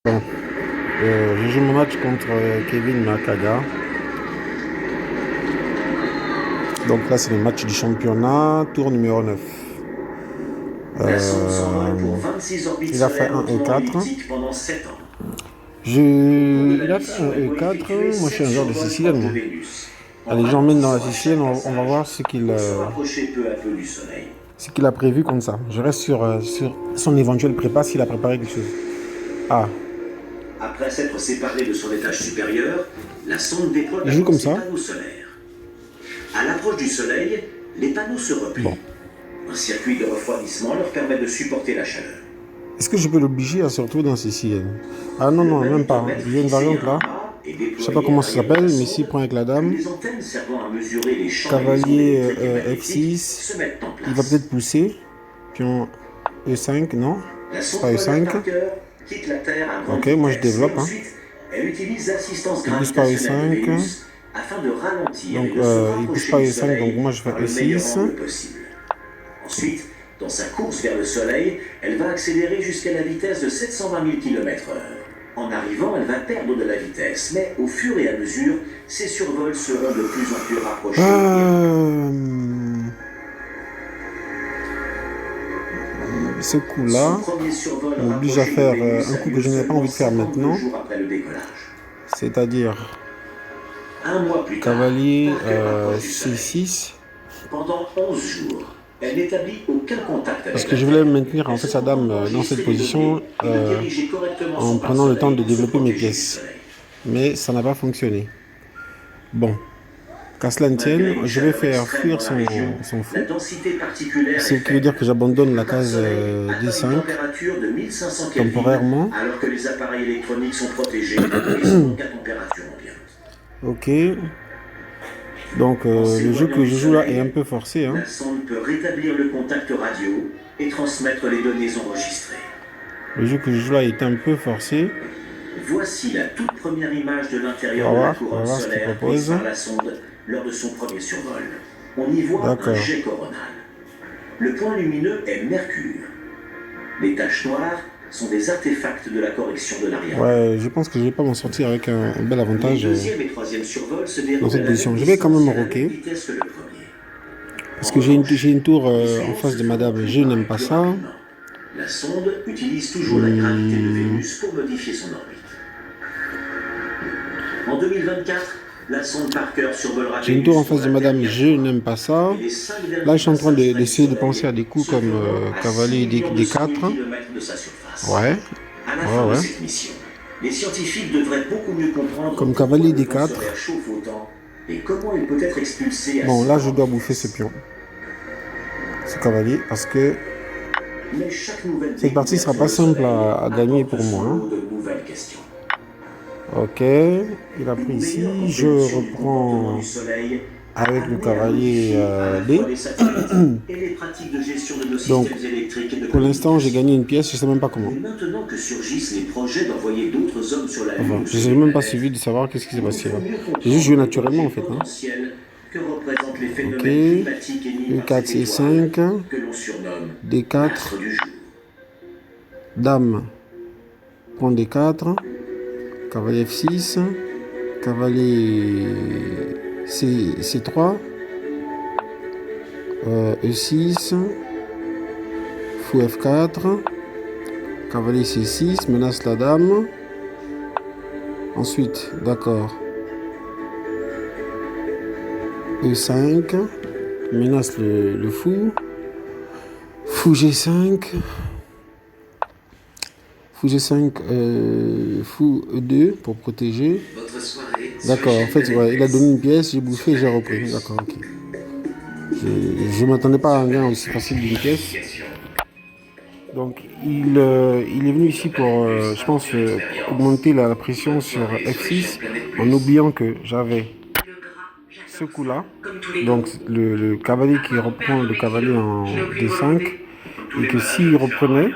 Bon, je joue mon match contre Kevin Makaga. Donc là, c'est le match du championnat, tour numéro 9. Il a fait un E4. Il a fait un E4. Moi, je suis un joueur de sicilienne, moi. Allez, j'emmène dans la sicilienne, on va voir ce qu'il a prévu comme ça. Je reste sur son éventuelle prépa, s'il a préparé quelque chose. Ah, Après s'être séparé de son étage supérieur, la sonde déploie il joue comme ça. panneaux solaires. À l'approche du soleil, les panneaux se replient. Bon. Un circuit de refroidissement leur permet de supporter la chaleur. Est-ce que je peux l'obliger à se retrouver dans la sicilienne? Ah non, non, même pas. Il y a une variante là. Je sais pas comment ça s'appelle, mais s'il prend avec la dame. Cavalier F6. Il va peut-être pousser. Pion E5, non? C'est pas E5. Ok, moi je développe. Hein. Il pousse pas E5. Donc il pousse pas E5, donc moi je fais E6. Ensuite, dans sa course vers le soleil, elle va accélérer jusqu'à la vitesse de 720 000 km/h. En arrivant, elle va perdre de la vitesse, mais au fur et à mesure, ses survols seront de plus en plus rapprochés. Ce coup-là m'oblige à faire un coup que je n'ai pas envie de faire maintenant. C'est-à-dire cavalier C6. Pendant 11 jours, elle n'établit aucun contact avec parce que je voulais maintenir en fait sa dame dans cette position en prenant le temps de développer mes pièces. Mais ça n'a pas fonctionné. Bon, qu'à cela ne tienne, je vais faire fuir son fou. Ce qui veut dire que j'abandonne la case D5 temporairement. Alors que les appareils électroniques sont protégés à température ambiante. Ok. Donc le jeu que je joue là est un peu forcé. Hein. La sonde peut rétablir le contact radio et transmettre les données enregistrées. Le jeu que je joue là est un peu forcé. Voici la toute première image de l'intérieur de la couronne solaire prise par la sonde lors de son premier survol. On y voit un jet coronal. Le point lumineux est Mercure. Les taches noires sont des artefacts de la correction de l'arrière. Ouais, je pense que je vais pas m'en sortir avec un bel avantage dans cette position. Je vais quand même rocker. Parce que j'ai une tour en face de madame. Je n'aime pas ça. La sonde utilise toujours la gravité de Vénus pour modifier son orbite. En 2024, la sonde Parker survolera. J'ai une tour en face de madame, je n'aime pas ça. Là, je suis en train d'essayer de penser à des coups comme cavalier D4. Ouais. Les scientifiques devraient beaucoup mieux comprendre comme cavalier D4. Et comment il peut être expulsé. Bon, là, je dois bouffer ce pion. Ce cavalier, parce que cette partie ne sera pas simple à gagner pour moi. Hein. Ok, il a pris ici. Je reprends avec le cavalier D. Donc, pour l'instant, j'ai gagné une pièce, je ne sais même pas comment. Enfin, je n'ai même pas suivi de savoir qu'est-ce qui s'est passé là. J'ai juste joué naturellement en fait. Hein. Ok, E4, C5, D4, Dame, prend D4, cavalier F6, cavalier C3, E6, fou F4, cavalier C6, menace la dame. Ensuite, d'accord. E5, menace le fou. Fou G5. Fou G5, fou E2 pour protéger. D'accord, en fait, ouais, il a donné une pièce, j'ai bouffé et j'ai repris. D'accord, ok. Je ne m'attendais pas à un gain aussi facile d'une pièce. Donc, il est venu ici pour, je pense, augmenter la pression sur F6 en oubliant que j'avais ce coup-là. Donc, le cavalier qui reprend le cavalier en D5 et que s'il reprenait,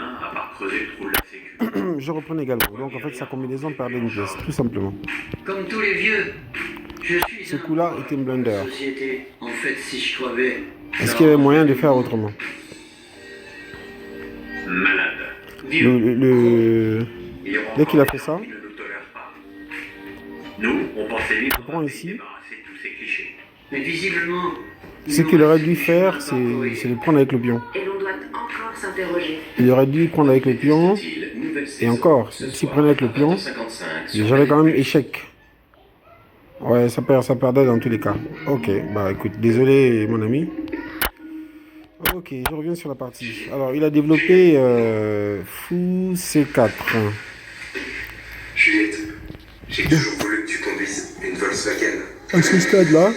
je reprenais également. Donc, en fait, sa combinaison perdait une pièce, tout simplement. Comme tous les vieux, ce coup-là était une blunder. En fait, si je croyais... Est-ce qu'il y avait moyen de faire autrement? Malade. Dès qu'il a fait ça, Nous, on pensait vite je prends ici. débarrasser de tous ces clichés. Mais visiblement... Ce qu'il aurait dû faire, c'est de prendre avec le pion. Et l'on doit encore s'interroger. Il aurait dû prendre avec le pion. Et encore, s'il prenait avec le pion, j'avais quand même échec. Ouais, ça perdait dans tous les cas. Ok, bah écoute, désolé mon ami. Ok, je reviens sur la partie. Alors, il a développé Fou C4. Juliette, j'ai toujours voulu que tu conduises une Volkswagen. À ce stade-là,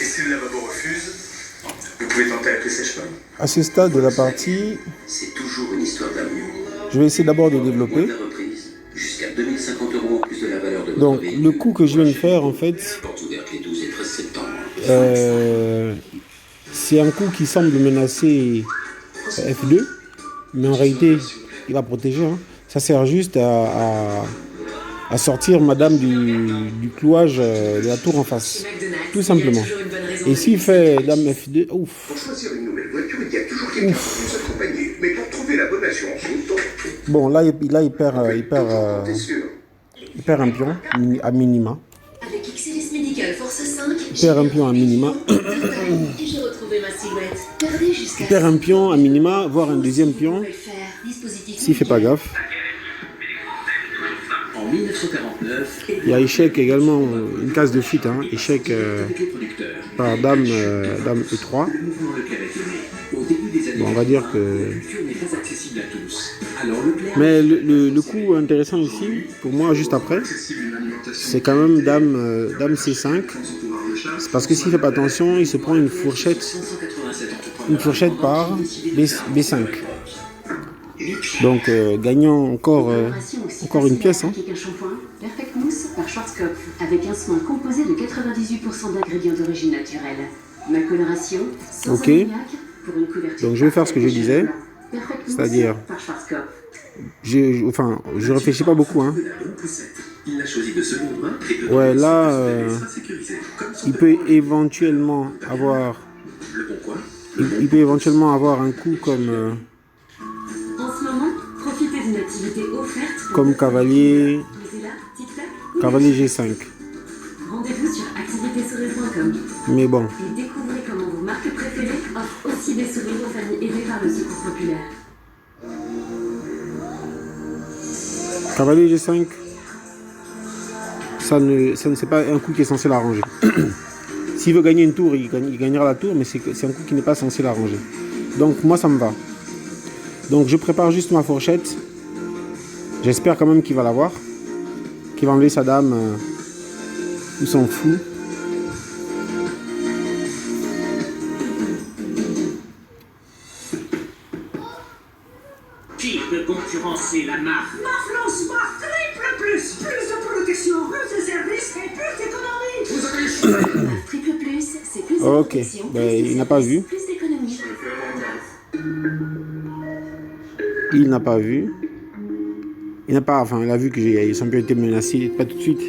Et si le lavabo refuse, vous pouvez tenter avec le sèche-pain. à ce stade de la partie, C'est toujours une histoire d'amour. je vais essayer d'abord de développer. La reprise, jusqu'à 2050 € en plus de la valeur de votre Donc, véhicule. le coup que je viens de faire, en fait, Porte ouverte les 12 et 13 septembre. c'est un coup qui semble menacer F2, mais en réalité, il va protéger. Hein. Ça sert juste à sortir madame du clouage de la tour en face. Tout simplement. Et s'il fait dame F2, ouf. Pour choisir une nouvelle voiture, il y a toujours quelqu'un pour nous accompagner. Mais pour trouver la bonne assurance autant, Bon, là, il perd t'es sûr. un pion, à minima. Avec XLS Medical Force 5, Il perd un pion à minima. et j'ai retrouvé ma silhouette. Perdez jusqu'à Il perd un pion à minima, voire un deuxième pion, s'il fait pas gaffe. En 1949, Il y a échec également, une case de fuite, hein. Échec avec les producteurs. par dame E3. Le mouvement Leclerc était né. Au début des années Bon, on va dire 80, que... la culture n'est pas accessible à tous. Alors Leclerc... Mais le coup intéressant ici, pour moi, juste après, c'est quand même dame C5. C'est parce que s'il fait pas attention, il se prend une fourchette 587 entrepreneurs par B5. Donc, gagnant encore une pièce. Hein. Avec un shampoing Perfect Mousse par Schwarzkopf, avec un soin composé de 98% d'ingrédients d'origine naturelle. Ma coloration, sans Ok. ammoniac, pour une couverture. Donc, je vais faire ce que je disais. Perfect Mousse C'est-à-dire, par Schwarzkopf. je réfléchis pas beaucoup. Hein. Il a choisi de seconde main et de Ouais, là, sécurisé. Comme son il peut éventuellement avoir... Le bon coin. Il peut éventuellement avoir un coup comme En ce moment, profitez d'une activité offerte. cavalier, Posez-la, tic-tac, ou cavalier G5. Rendez-vous sur activitésourire.com Mais bon, et découvrez comment vos marques préférées offrent aussi des sourires aux familles aidées par le secours populaire. cavalier G5, ça ne c'est pas un coup qui est censé l'arranger. S'il veut gagner une tour, il gagnera la tour, mais c'est un coup qui n'est pas censé l'arranger. Donc moi ça me va. Donc je prépare juste ma fourchette. J'espère quand même qu'il va l'avoir. Qu'il va enlever sa dame. Il s'en fout. Qui peut concurrencer la marque? Marflon Smart Triple Plus. Plus de protection, plus de services et plus d'économie. Vous avez le choix. Triple Plus, c'est plus de Ok, protection, ben, plus de il n'a pas services, vu. plus d'économie. Il n'a pas vu. Il n'a pas, enfin, il a vu que son pion était menacé, pas tout de suite.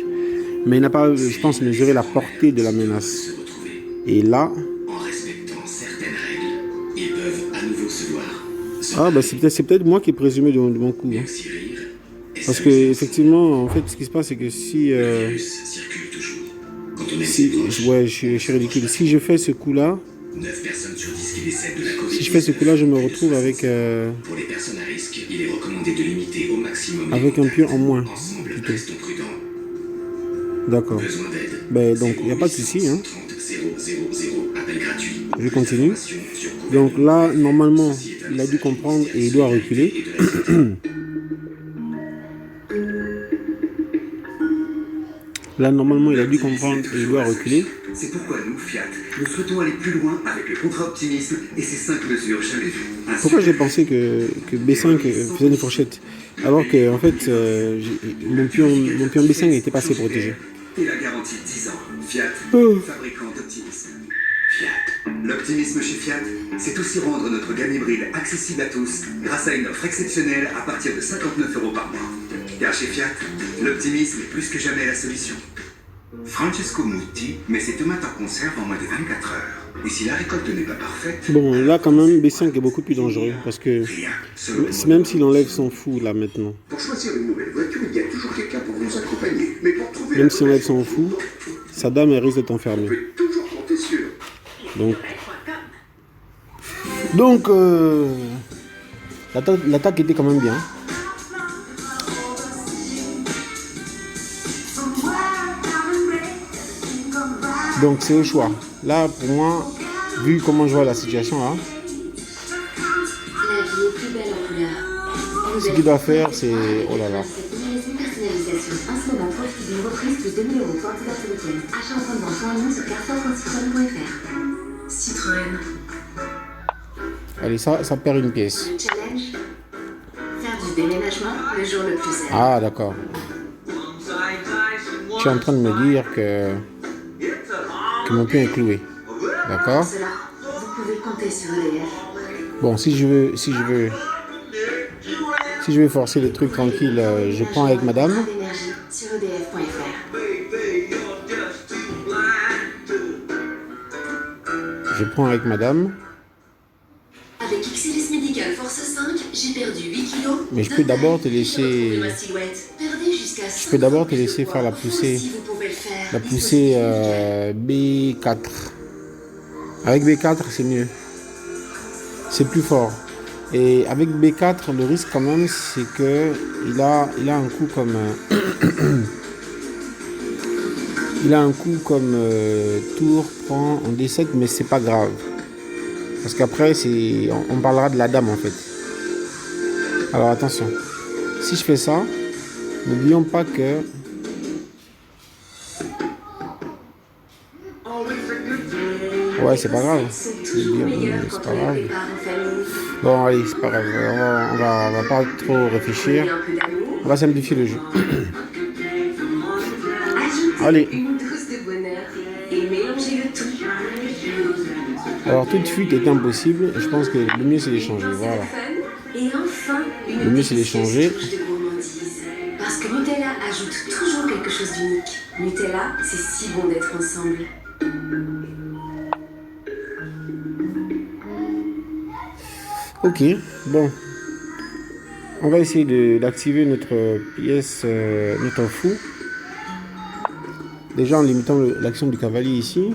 Mais il n'a pas, je pense, mesuré la portée de la menace. Et là, En respectant certaines règles, ils peuvent à nouveau se voir. c'est peut-être moi qui ai présumé de mon coup. Hein. Aussi rire. Et Parce que effectivement, en fait, ce qui se passe, c'est que si, le virus circule toujours. Quand on est je suis ridicule. Si je fais ce coup-là, 9 personnes sur 10 qui décèdent de la Covid. si je fais ce coup-là, je me retrouve avec Pour les personnes à risque, il est recommandé de limiter au maximum avec un pion en moins. Ensemble, plutôt. restons prudents. D'accord. Besoin d'aide. Ben, donc, il n'y a pas de souci. Hein. 30 000, appel gratuit. Je continue. Sur Donc là, normalement, il a dû comprendre et il doit reculer. Là, normalement, il a dû comprendre et il doit reculer. C'est pourquoi nous, Fiat, nous souhaitons aller plus loin avec le contrat optimisme et ses 5 mesures jamais vues. Pourquoi j'ai pensé que B5 faisait une fourchette alors que en fait mon pion B5 était pas assez protégé. Et la garantie 10 ans. Fiat, fabricant d'optimisme. Fiat. L'optimisme chez Fiat, c'est aussi rendre notre gamme hybride accessible à tous grâce à une offre exceptionnelle à partir de 59 € par mois. Car chez Fiat, l'optimisme est plus que jamais la solution. Francesco Mutti met ses tomates en conserve en moins de 24 heures. Et si la récolte n'est pas parfaite, Bon, là quand même, B5 est beaucoup plus dangereux parce que rien. Selon même s'il enlève son fou là maintenant, Pour choisir une nouvelle voiture, il y a toujours quelqu'un pour nous accompagner. Mais pour trouver même s'il enlève son fou, sa dame elle risque d'être on enfermée. peut toujours compter sur. Donc l'attaque était quand même bien. Donc c'est au choix. Là pour moi, vu comment je vois la situation là, La vie est plus belle en couleur. ce qu'il doit faire c'est... Oh là là. Cette personnalisation. En ce moment, profitez d'une reprise plus 2000 € pour activer ce week-end. Achat en point de vente en ligne sur carrefour.citroën.fr. Citroën. Allez, ça perd une pièce. Le challenge. Faire du déménagement le jour le plus célèbre. Ah d'accord. Tu es en train de me dire que mon pion est cloué. D'accord. Pour cela, vous pouvez compter sur EDF. Bon, si je veux forcer le truc tranquille, je prends avec madame. D'énergie sur EDF.fr. Je prends avec madame. Avec XLS Medical Force 5, j'ai perdu 8 kilos. Mais je peux d'abord te laisser... Ma silhouette. Perdez jusqu'à Je peux d'abord te laisser faire la poussée. si vous pouvez le faire. La poussée B4. Avec B4, c'est mieux. C'est plus fort. Et avec B4, le risque quand même, c'est que il a un coup comme... il a un coup comme tour prend en D7, mais c'est pas grave. Parce qu'après, on parlera de la dame en fait. Alors attention. Si je fais ça, n'oublions pas que... Ouais, c'est pas grave. C'est pas grave. Bon, allez, c'est pas grave. On va pas trop réfléchir. On va simplifier le jeu. Allez. Une dose de bonheur et mélangez le tout. Alors, toute fuite est impossible. Je pense que le mieux, c'est d'échanger. Voilà. Et enfin, Le mieux, c'est d'échanger. touche de gourmandise. Parce que Nutella ajoute toujours quelque chose d'unique. Nutella, c'est si bon d'être ensemble. Ok, bon. On va essayer d'activer notre pièce, notre fou. Déjà en limitant l'action du cavalier ici.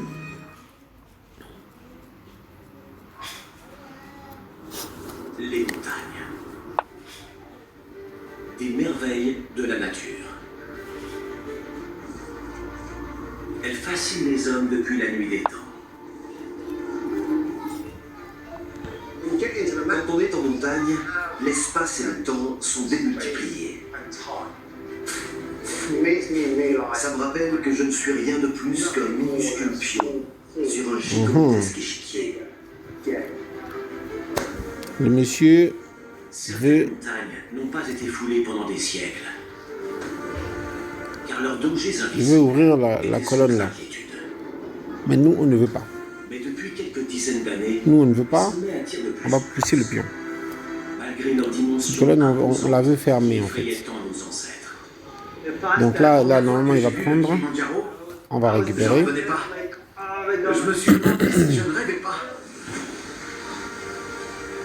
Les montagnes. Des merveilles de la nature. Elles fascinent les hommes depuis la nuit des temps. Quand on est en montagne, l'espace et le temps sont démultipliés. Ça me rappelle que je ne suis rien de plus qu'un minuscule pion sur un gigantesque échiquier. Le monsieur Certaines veut... montagnes n'ont pas été foulées pendant des siècles. Car leurs dangers Il veut invisibles ouvrir la étaient colonne sans là. inquiétude. Mais nous, on ne veut pas. Mais depuis quelques dizaines d'années, Nous, on ne veut pas. sommet attire de plus On va en plus. pousser le pion. Malgré leur dimension, Cette colonne, on la veut fermer en fait. effrayait tant nos ancêtres. Donc là, normalement, il va prendre. On va récupérer. Je me suis demandé si je ne rêvais pas.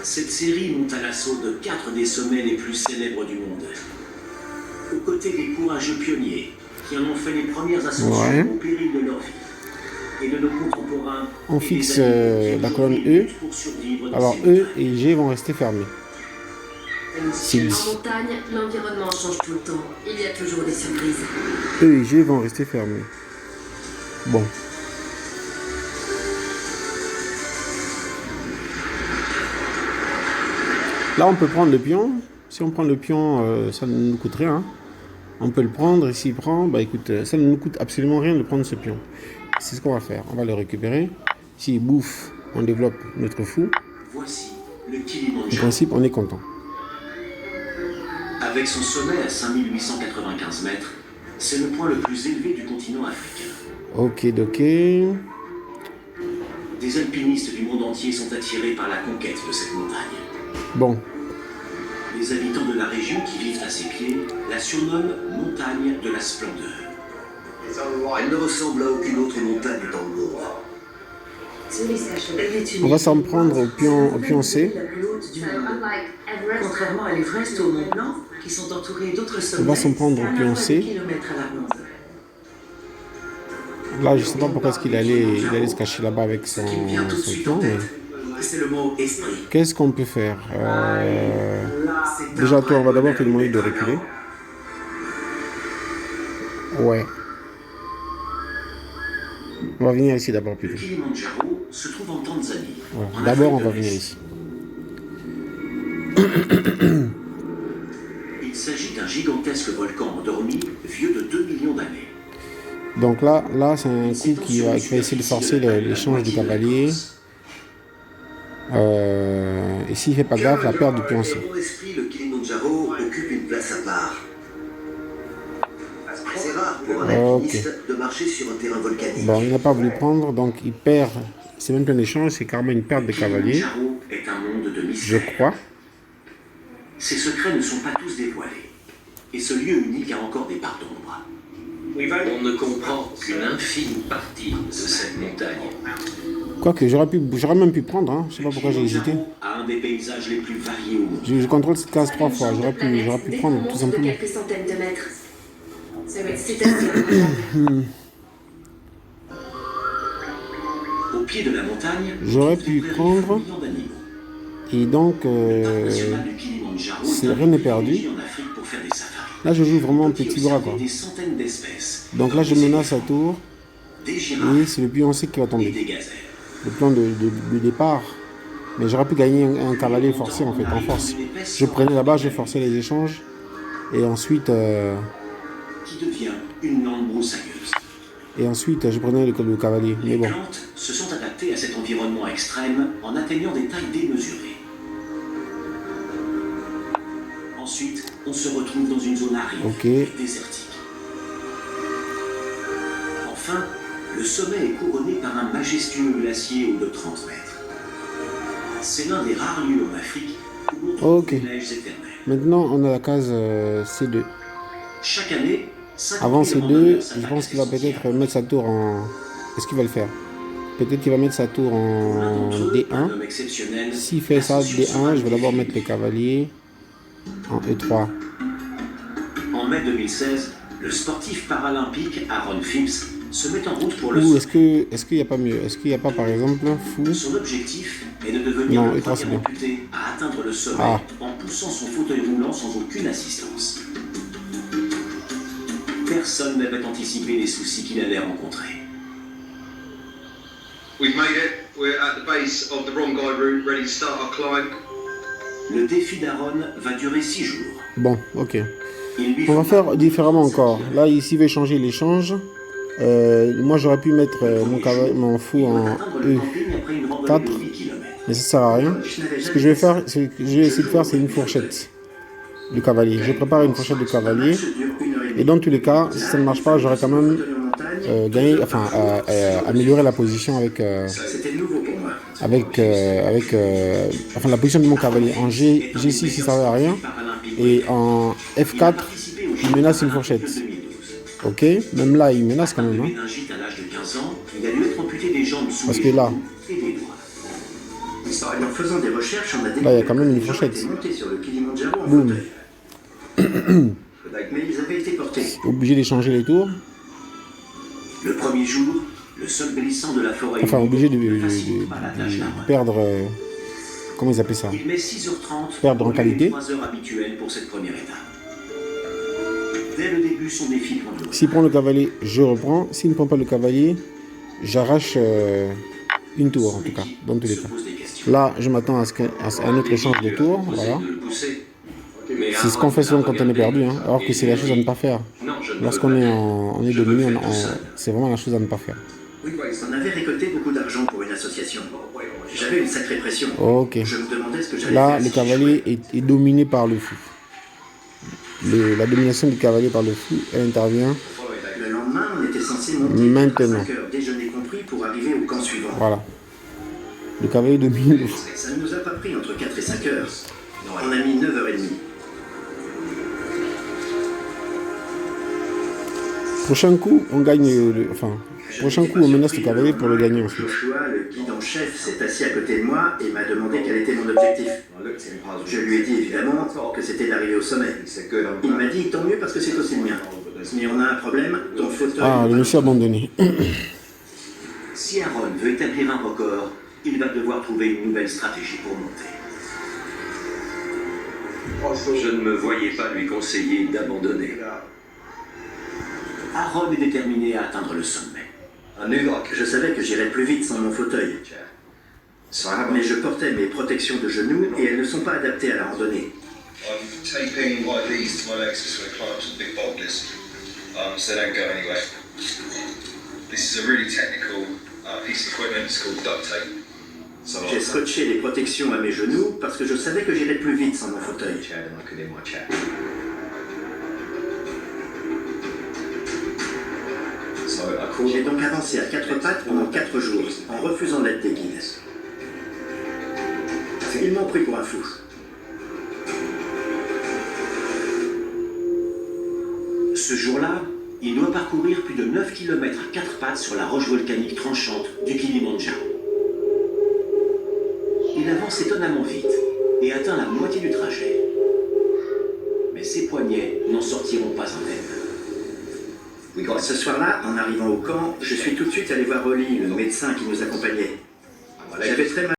Cette série monte à l'assaut de 4 des sommets les plus célèbres du monde. Aux côtés des courageux pionniers qui en ont fait les premières ascensions Ouais. au péril de leur vie. Et de nos contemporains. On et fixe, des amis qui la colonne aujourd'hui E. luttent pour survivre dans Alors ces E montagnes. et G vont rester fermés. C'est En dit. montagne, l'environnement change tout le temps. Il y a toujours des surprises. E et G vont rester fermés. Bon. Là, on peut prendre le pion. Si on prend le pion, ça ne nous coûte rien. On peut le prendre. Et s'il prend, bah écoute, ça ne nous coûte absolument rien de prendre ce pion. C'est ce qu'on va faire. On va le récupérer. S'il bouffe, on développe notre fou. Voici le En Kilimandjaro. principe, on est content. Avec son sommet à 5895 mètres, c'est le point le plus élevé du continent africain. Ok, ok. Des alpinistes du monde entier sont attirés par la conquête de cette montagne. Bon. Les habitants de la région qui vivent à ses pieds la surnomment montagne de la splendeur. Elle ne ressemble à aucune autre montagne dans le monde. On va s'en prendre au pion C. La plus haute du monde. Contrairement à l'Everest ou au Mont Blanc, qui sont entourés d'autres sommets, On va s'en prendre au pion C. kilomètres à la ronde. Là, je sais pas pourquoi est-ce qu'il allait se cacher là-bas avec son pion. Mais... C'est le mot esprit. Qu'est-ce qu'on peut faire Déjà, toi, on va d'abord te demander de reculer. Ouais. On va venir ici d'abord Le plutôt. Kilimandjaro se trouve en Tanzanie. Ouais. en D'abord, on Afrique va de venir l'Est. ici. Il s'agit d'un gigantesque volcan endormi, vieux de 2 millions d'années. Donc là c'est un coup qui va essayer de forcer l'échange du cavalier. Et s'il fait pas gaffe, la perte du pion C. Dans l'esprit, le Kilimandjaro occupe une place à part. C'est rare pour un alpiniste de marcher sur un terrain volcanique. Bon, il n'a pas voulu prendre, donc il perd. C'est même pas un échange, c'est carrément une perte de cavalier, Kilimandjaro est un monde de je mystère. crois. Ses secrets ne sont pas tous dévoilés. Et ce lieu unique a encore des parts d'ombre. On ne comprend qu'une infime partie de cette montagne. Quoique, j'aurais même pu prendre, hein. Je sais pas pourquoi j'ai hésité. Kilimandjaro a un des paysages les plus variés au monde. Je contrôle cette case 3 fois, j'aurais pu prendre tout simplement. De quelques centaines de mètres. C'est assez incroyable. Au pied de la montagne, J'aurais pu des prairies prendre. fourmillant d'animaux. Et donc, International du Kilimandjaro c'est est rien n'est un perdu. réfugié en Afrique pour faire des safaris. là je joue vraiment On peut y petit bras quoi. observer des centaines d'espèces. Donc là je menace à tour. Des Et girafes c'est le pion C qui va et tomber. des gazelles. Le plan de départ. Mais j'aurais pu gagner un cavalier forcé en fait, en force. Je prenais là-bas, je forçais les échanges. Et ensuite, Qui devient une lande broussailleuse. je prenais le cavalier. Mais Les bon. plantes se sont adaptées à cet environnement extrême en atteignant des tailles démesurées. Ensuite, on se retrouve dans une zone aride Ok. et désertique. Enfin, le sommet est couronné par un majestueux glacier haut de 30 mètres. C'est l'un des rares lieux en Afrique où on trouve Ok. des neiges éternelles. Maintenant on a la case C2. Chaque année, 50 Avant 000 C2, randonneurs je s'attaquent pense à qu'il va ces peut-être sentiers. mettre sa tour en... Est-ce qu'il va le faire? Peut-être qu'il va mettre sa tour L'un en d'entre eux, un D1. homme exceptionnel, S'il fait ça ascension D1, je vais d'abord sauvage mettre les cavaliers en E3. En mai 2016, le sportif paralympique Aaron Phipps se met en route pour le Ou sommet. est-ce qu'il n'y a pas mieux? Est-ce qu'il n'y a pas par exemple fou? Son objectif est de devenir Non, le et toi, c'est premier bien. amputé à atteindre le sommet Ah. en poussant son fauteuil roulant sans aucune assistance. Personne n'avait anticipé les soucis qu'il allait rencontrer. We've made it. We're at the base of the Rongai route, ready to start our climb. Le défi d'Aaron va durer 6 jours. Bon, ok. Il lui On va faut faire différemment encore. Là, ici, il veut changer l'échange. Moi, j'aurais pu mettre mon fou en atteindre le camping après une randonnée 4. de 8 km. Mais ça sert à rien. Ce que je vais faire, ce que je vais essayer de faire, c'est une fourchette du cavalier. Je prépare une fourchette de cavalier. Et dans tous les cas, si ça ne marche pas, j'aurais quand même gagné, enfin, amélioré la position avec, C'était nouveau pour moi. enfin, la position de mon cavalier. En G6, il ne servait à rien. Et en F4, il menace une fourchette. Ok, même là, il menace quand même. Hein. Méningite à l'âge de 15 ans, il a dû être amputé des jambes sous Parce les que là- genoux et des doigts. En faisant des recherches, on a Là, il y a quand même une fourchette. montés sur le Kilimandjaro en Boum. fauteuil. Mais ils avaient été portés. Obligé d'échanger les tours. Le premier jour, le sol glissant de la forêt Enfin, obligé de ne facilite pas la tâche d'Aaron. perdre... comment ils appellent ça? Il met 6h30 Perdre en au lieu qualité. des 3 heures habituelles pour cette première étape. Dès le début, son défi prend de S'il prend le cavalier, je reprends. S'il ne prend pas le cavalier, j'arrache une tour, en tout cas, dans tous les cas. Là, je m'attends à un autre échange de tours, voilà. C'est ce qu'on fait souvent quand on est perdu, hein, alors que c'est la chose à ne pas faire. Lorsqu'on est, on est dominé, c'est vraiment la chose à ne pas faire. Oui, on avait récolté beaucoup d'argent pour une association. J'avais une sacrée pression. Ok. Je me demandais ce que j'allais Là, faire le si cavalier est dominé par le fou. La domination du cavalier par le fou, elle intervient Le lendemain, on était censé monter maintenant. à 5 heures, déjeuner compris, pour arriver au camp suivant. Voilà. Le cavalier domine le fou. Ça ne nous a pas pris entre 4 et 5 heures. On a mis 9h30. Prochain coup, on gagne prochain coup, on menace le cavalier pour le gagner ensuite. Joshua, le guide en chef, s'est assis à côté de moi et m'a demandé quel était mon objectif. Je lui ai dit évidemment que c'était d'arriver au sommet. Il m'a dit tant mieux parce que c'est aussi le mien. Mais on a un problème, ton fauteuil... Ah, le monsieur abandonné. Si Aaron veut établir un record, il va devoir trouver une nouvelle stratégie pour monter. Je ne me voyais pas lui conseiller d'abandonner. Aaron est déterminé à atteindre le sommet. Je savais que j'irais plus vite sans mon fauteuil. Mais je portais mes protections de genoux et elles ne sont pas adaptées à la randonnée. I'm taping like these to my legs just when I climb up some big boulders, so they don't go anywhere. This is a really technical piece of equipment. It's called duct tape. J'ai scotché les protections à mes genoux parce que je savais que j'irais plus vite sans mon fauteuil. J'ai donc avancé à 4 pattes pendant 4 jours, en refusant l'aide des guides. Ils m'ont pris pour un fou. Ce jour-là, il doit parcourir plus de 9 km à 4 pattes sur la roche volcanique tranchante du Kilimandjaro. Il avance étonnamment vite et atteint la moitié du trajet. Mais ses poignets n'en sortiront pas indemnes. Ce soir-là, en arrivant au camp, je suis tout de suite allé voir Oli, le médecin qui nous accompagnait. J'avais très mal.